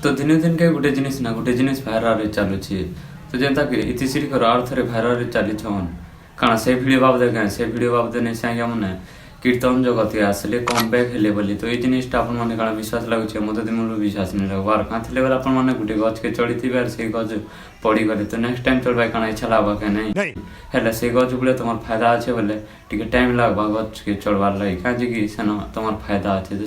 तो दिन दिन के गोटे जिनिस ना गोटे जिनिस भाइराल चलुची तो जेनता कि इतिश्री कर और थरे भाइराल चली छन काना से वीडियो बाबदे के से वीडियो बाबदे ने सांगे मने कीर्तन जगत के आसले कम बैक हेले बोली तो ये जिनिसटा अपन माने काना विश्वास लागुचे मते दिमु विश्वास नै लागबार काथले बेला अपन माने गुटे गछ के चढ़ी थिबे और से गछ पड़ी गले तो नेक्स्ट टाइम चढ़बाय काना इच्छा लागबा के नै हेले से गछ बोले तोमर फायदा আছে बोले टिके टाइम लागबा गछ के चढ़बार लागि काजे कि सेना तोमर फायदा আছে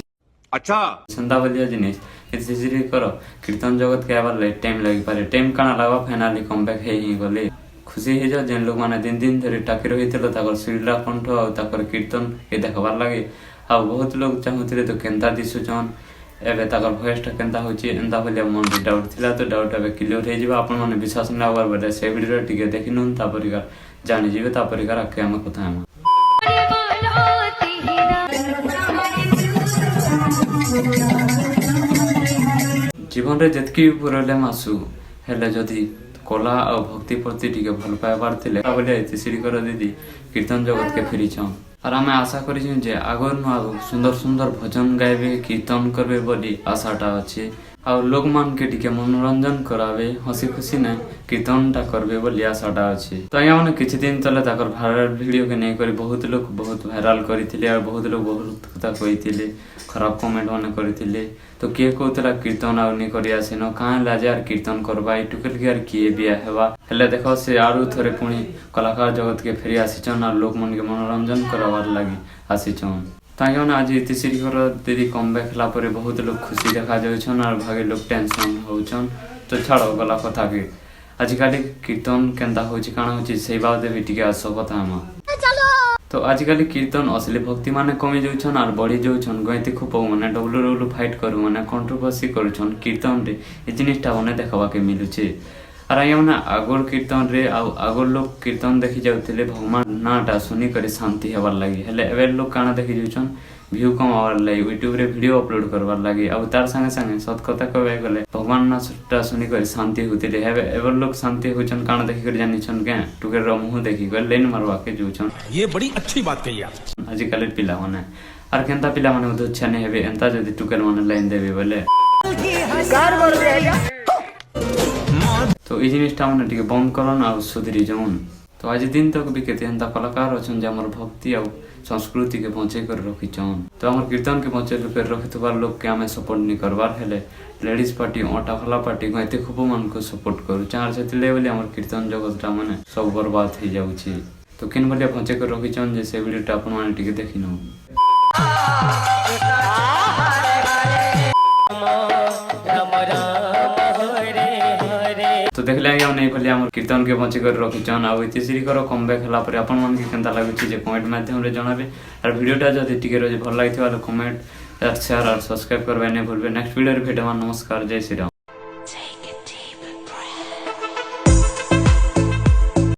अच्छा संदा बलिया जिनिस इतिश्री करो कीर्तन जगत के आबार ले टाइम लागि पारे टाइम काना लागबा फाइनली कम बैक हे ही गले खुशी हे जा जेन लोग माने दिन दिन धरि टाकी रहितलो ताकर सुरला कंठ आ ताकर कीर्तन के देखबार लागे आ बहुत लोग चाहुथिले तो केनता दिसुचन एबे ताकर भॉइसटा केनता होची एंता बलिया मन डाउट थिला तो डाउट एबे क्लियर हे जिबा अपन माने विश्वास न होबार बले से वीडियो टिके देखिनुन ता परिकार जानि जिबे ता परिकार आके हम कथा हम जीवन रे जतकी प्रॉब्लम आसु हेले जदी कला और भक्ति प्रति टिके भल पाइबार थिले बोले इतिश्री कर दीदी कीर्तन जगत के फेरी छन और आमे आशा करिछु जे आगर न आगो सुंदर सुंदर भजन गाइबे कीर्तन करबे बोली आशाटा अछि और लोग मान के टिके मनोरंजन करावे हसी खुशी ने कीर्तनटा करबे बोली आशाटा अछि तो या माने किछि दिन तले ताकर भाइराल वीडियो के नै करी बहुत लोग बहुत भाइराल करिथिले और बहुत लोग बहुत कथा कहिथिले खराब कमेंट माने करिथिले तो के कहतला कीर्तन आ नै करी आसे न काहे लाजे यार कीर्तन करबा इटुकल के यार किए बिया हेबा हेले देखो से आरु थरे पुणी कलाकार जगत के फेरी आसीचन और लोग मन के मनोरंजन करावार लागि आसीचन ताके माने आज इतिश्री कर दीदी कम बैक हला परे बहुत लोग खुशी देखा जाउछन और भागे लोग टेंशन होउछन तो छाड़ो गला कथा के आजिकाली कीर्तन केनता होची काना होची सेही बाबदे भी टिके आसो कथा हम तो आजिकाली कीर्तन असली भक्ति माने कमी जाउछन और बढ़ी जाउछन गयति खूब माने डब्लू फाइट करू माने कंट्रोवर्सी करूछन कीर्तन रे ए जिनिसटा माने देखबा के मिलुचे और आया माने आगोर कीर्तन रे आगोर लोग कीर्तन देखि जाउथिले भगवान नाटा सुनी करे शांति हेबार लागि हेले एबे लोग काना देखि जाउछन व्यू कमावार लागि यूट्यूब रे वीडियो अपलोड करबार लागि अब तार संगे संगे सत कथा कहबे गले भगवान नाटा सुनी करे शांति होतिले हेबे एबे लोग शांति होचन काना देखि करे जानिछन के टुके रो मुंह देखि गले लेन मारवा के जाउछन ये बड़ी अच्छी बात कही आप आज काले पिला माने और केनता पिला माने उद अच्छा नै हेबे एंता जदी टुकेल माने लाइन देबे बोले कार बोल देगा तो ई जिनिसटा माने टिके बंद करन आ सुधरी जाउन तो आज दिन तक भी केते एंता कलाकार अछन जे हमर भक्ति आ संस्कृति के बंचे कर रखिचन तो हमर कीर्तन के बंचे कर रखितबार लोग के हमें सपोर्ट नि करबार हेले लेडीज पार्टी ओटा खला पार्टी गयते खूब मन को सपोर्ट करू चार सेतिले बोले हमर कीर्तन जगतटा माने सब बर्बाद हे जाउची तो किन बोले बंचे कर रखिचन जे से वीडियोटा अपन माने टिके देखिनो तो देखले आगे नहीं भले हमर कीर्तन के बंची कर रखिचन आ इतिश्री करो कम बैक हला परे अपन मन के केनता लागुची जे कमेंट माध्यम रे जणाबे और वीडियोटा जदी टिके रोज भल लागिथि वाला कमेंट शेयर और सब्सक्राइब करबे नै भूलबे नेक्स्ट वीडियो रे भेटबा नमस्कार जय श्री राम।